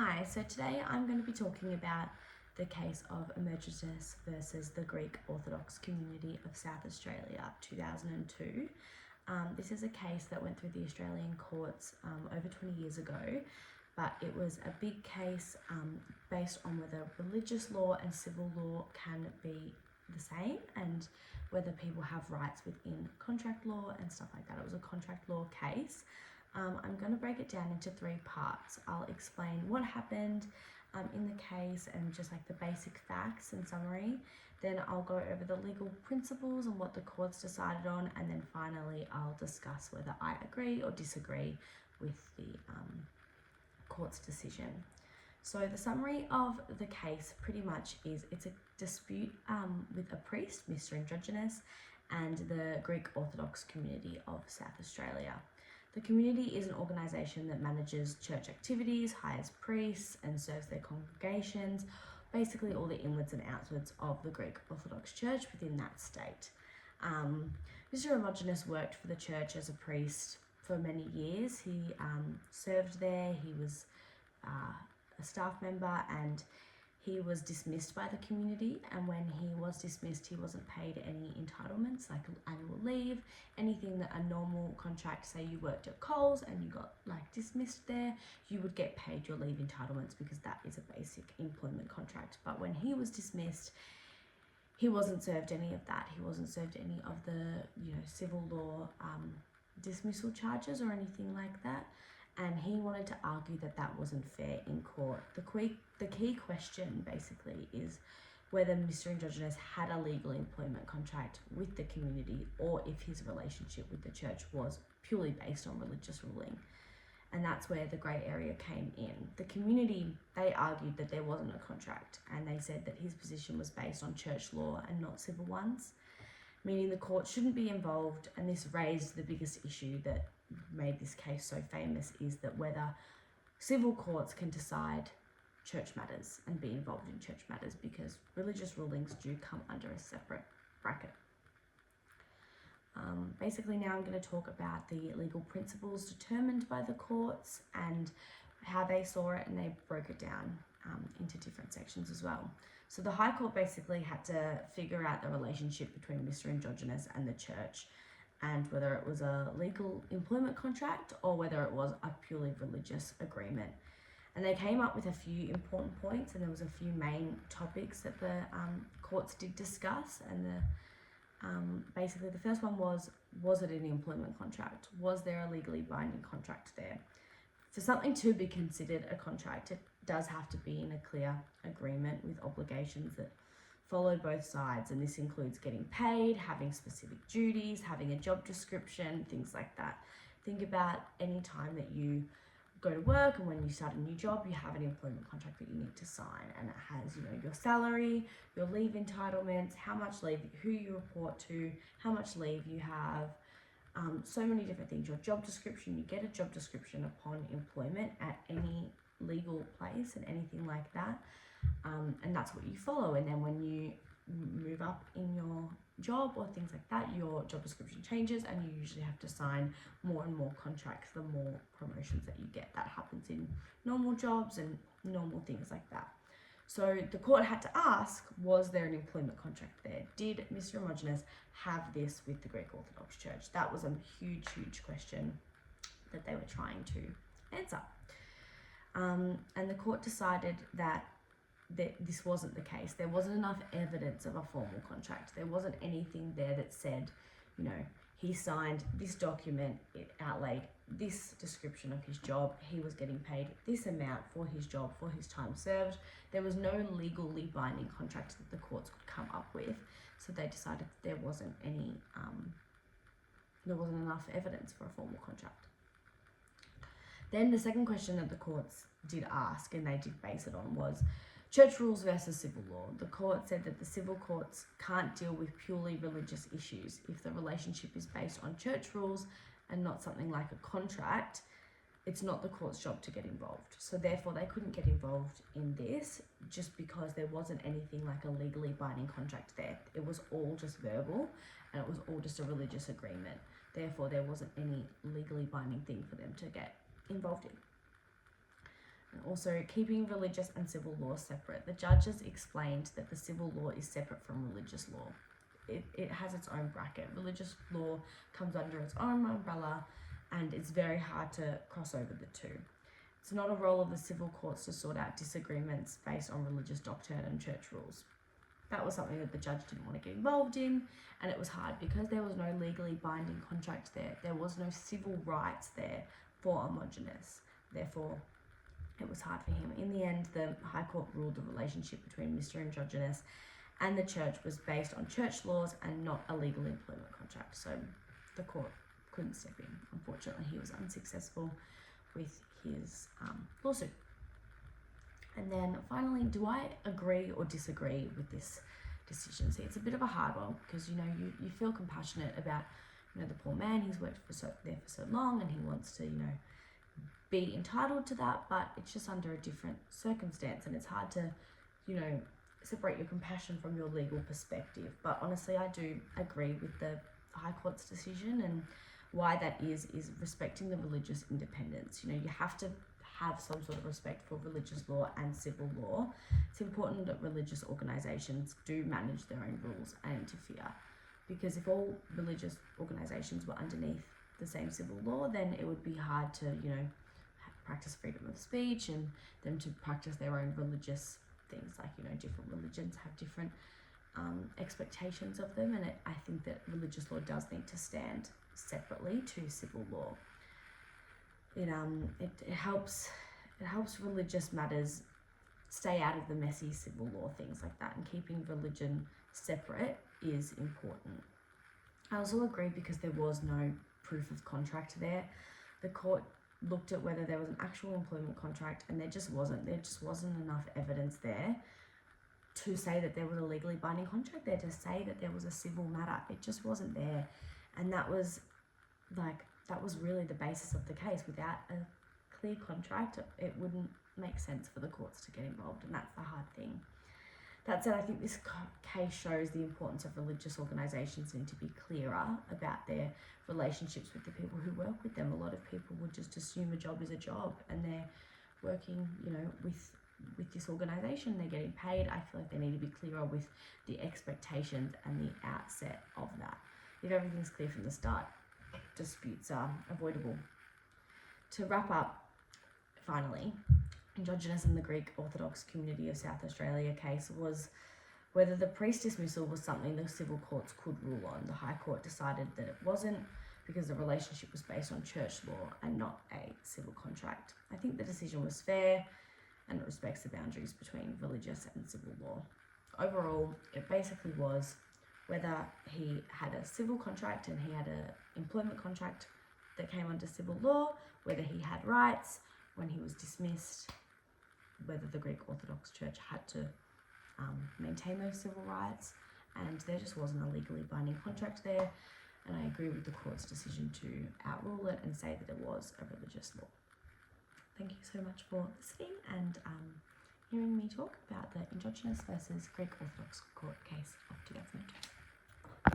Hi, so today I'm going to be talking about the case of Emergenous versus the Greek Orthodox community of South Australia, 2002. This is a case that went through the Australian courts over 20 years ago, but it was a big case based on whether religious law and civil law can be the same and whether people have rights within contract law and stuff like that. It was a contract law case. I'm going to break it down into three parts. I'll explain what happened in the case and just like the basic facts and summary. Then I'll go over the legal principles and what the courts decided on, and then finally I'll discuss whether I agree or disagree with the court's decision. So the summary of the case pretty much is it's a dispute with a priest, Mr. Emergenous, and the Greek Orthodox community of South Australia. The community is an organisation that manages church activities, hires priests and serves their congregations, basically all the inwards and outwards of the Greek Orthodox Church within that state. Mr. Emergenous worked for the church as a priest for many years. He served there, he was a staff member, and he was dismissed by the community, and when he was dismissed he wasn't paid any entitlements like annual leave, anything that a normal contract, say you worked at Coles and you got like dismissed there, you would get paid your leave entitlements because that is a basic employment contract. But when he was dismissed, he wasn't served any of that. He wasn't served any of the civil law dismissal charges or anything like that. And he wanted to argue that that wasn't fair in court. The key question basically is whether Mr. Emergenous had a legal employment contract with the community or if his relationship with the church was purely based on religious ruling. And that's where the grey area came in. The community, they argued that there wasn't a contract, and they said that his position was based on church law and not civil ones, meaning the court shouldn't be involved. And this raised the biggest issue that made this case so famous, is that whether civil courts can decide church matters and be involved in church matters, because religious rulings do come under a separate bracket. Basically now I'm going to talk about the legal principles determined by the courts and how they saw it, and they broke it down into different sections as well. So the High Court basically had to figure out the relationship between Mr. Emergenous and the church, and whether it was a legal employment contract or whether it was a purely religious agreement. And they came up with a few important points, and there was a few main topics that the courts did discuss. And basically the first one was it an employment contract? Was there a legally binding contract there? For something to be considered a contract, it does have to be in a clear agreement with obligations that follow both sides, and this includes getting paid, having specific duties, having a job description, things like that. Think about any time that you go to work and when you start a new job, you have an employment contract that you need to sign, and it has your salary, your leave entitlements, how much leave, who you report to, how much leave you have, so many different things. Your job description, you get a job description upon employment at any legal place and anything like that. And that's what you follow. And then when you move up in your job or things like that, your job description changes, and you usually have to sign more and more contracts the more promotions that you get. That happens in normal jobs and normal things like that. So the court had to ask, was there an employment contract there? Did Mr. Emergenous have this with the Greek Orthodox Church? That was a huge, huge question that they were trying to answer. And the court decided that this wasn't the case. There wasn't enough evidence of a formal contract. There wasn't anything there that said, he signed this document, it outlaid this description of his job, he was getting paid this amount for his job, for his time served. There was no legally binding contract that the courts could come up with, so they decided there wasn't enough evidence for a formal contract. Then the second question that the courts did ask, and they did base it on, was church rules versus civil law. The court said that the civil courts can't deal with purely religious issues. If the relationship is based on church rules and not something like a contract, it's not the court's job to get involved. So therefore they couldn't get involved in this, just because there wasn't anything like a legally binding contract there. It was all just verbal, and it was all just a religious agreement. Therefore there wasn't any legally binding thing for them to get involved in. And Also, keeping religious and civil law separate. The judges explained that the civil law is separate from religious law. It has its own bracket. Religious law comes under its own umbrella, and it's very hard to cross over the two. It's not a role of the civil courts to sort out disagreements based on religious doctrine and church rules. That was something that the judge didn't want to get involved in, and it was hard because there was no legally binding contract there. There was no civil rights there for Emergenous. Therefore, it was hard for him. In the end, the High Court ruled the relationship between Mr. Emergenous and the church was based on church laws and not a legal employment contract. So the court couldn't step in. Unfortunately, he was unsuccessful with his lawsuit. And then finally, do I agree or disagree with this decision? See, it's a bit of a hard one because, you feel compassionate about, the poor man. He's worked there for so long and he wants to, be entitled to that, but it's just under a different circumstance and it's hard to, separate your compassion from your legal perspective. But honestly, I do agree with the High Court's decision, and why that is respecting the religious independence. You have to have some sort of respect for religious law and civil law. It's important that religious organisations do manage their own rules and interfere, because if all religious organisations were underneath the same civil law, then it would be hard to, practice freedom of speech and them to practice their own religious things. Like, different religions have different expectations of them, and I think that religious law does need to stand separately to civil law. It helps religious matters stay out of the messy civil law things like that, and keeping religion separate is important. I also agree because there was no proof of contract there. The court looked at whether there was an actual employment contract, and there just wasn't enough evidence there to say that there was a legally binding contract there, to say that there was a civil matter. It just wasn't there, and that was really the basis of the case. Without a clear contract, it wouldn't make sense for the courts to get involved, and that's the hard thing. That said, I think this case shows the importance of religious organisations need to be clearer about their relationships with the people who work with them. A lot of people would just assume a job is a job, and they're working, with this organisation, they're getting paid. I feel like they need to be clearer with the expectations and the outset of that. If everything's clear from the start, disputes are avoidable. To wrap up, finally, Emergenous and the Greek Orthodox community of South Australia case was whether the priest dismissal was something the civil courts could rule on. The High Court decided that it wasn't, because the relationship was based on church law and not a civil contract. I think the decision was fair and it respects the boundaries between religious and civil law. Overall, it basically was whether he had a civil contract and he had an employment contract that came under civil law, whether he had rights when he was dismissed, whether the Greek Orthodox Church had to maintain those civil rights, and there just wasn't a legally binding contract there, and I agree with the court's decision to outrule it and say that it was a religious law. Thank you so much for listening and hearing me talk about the Emergenous versus Greek Orthodox court case of 2002.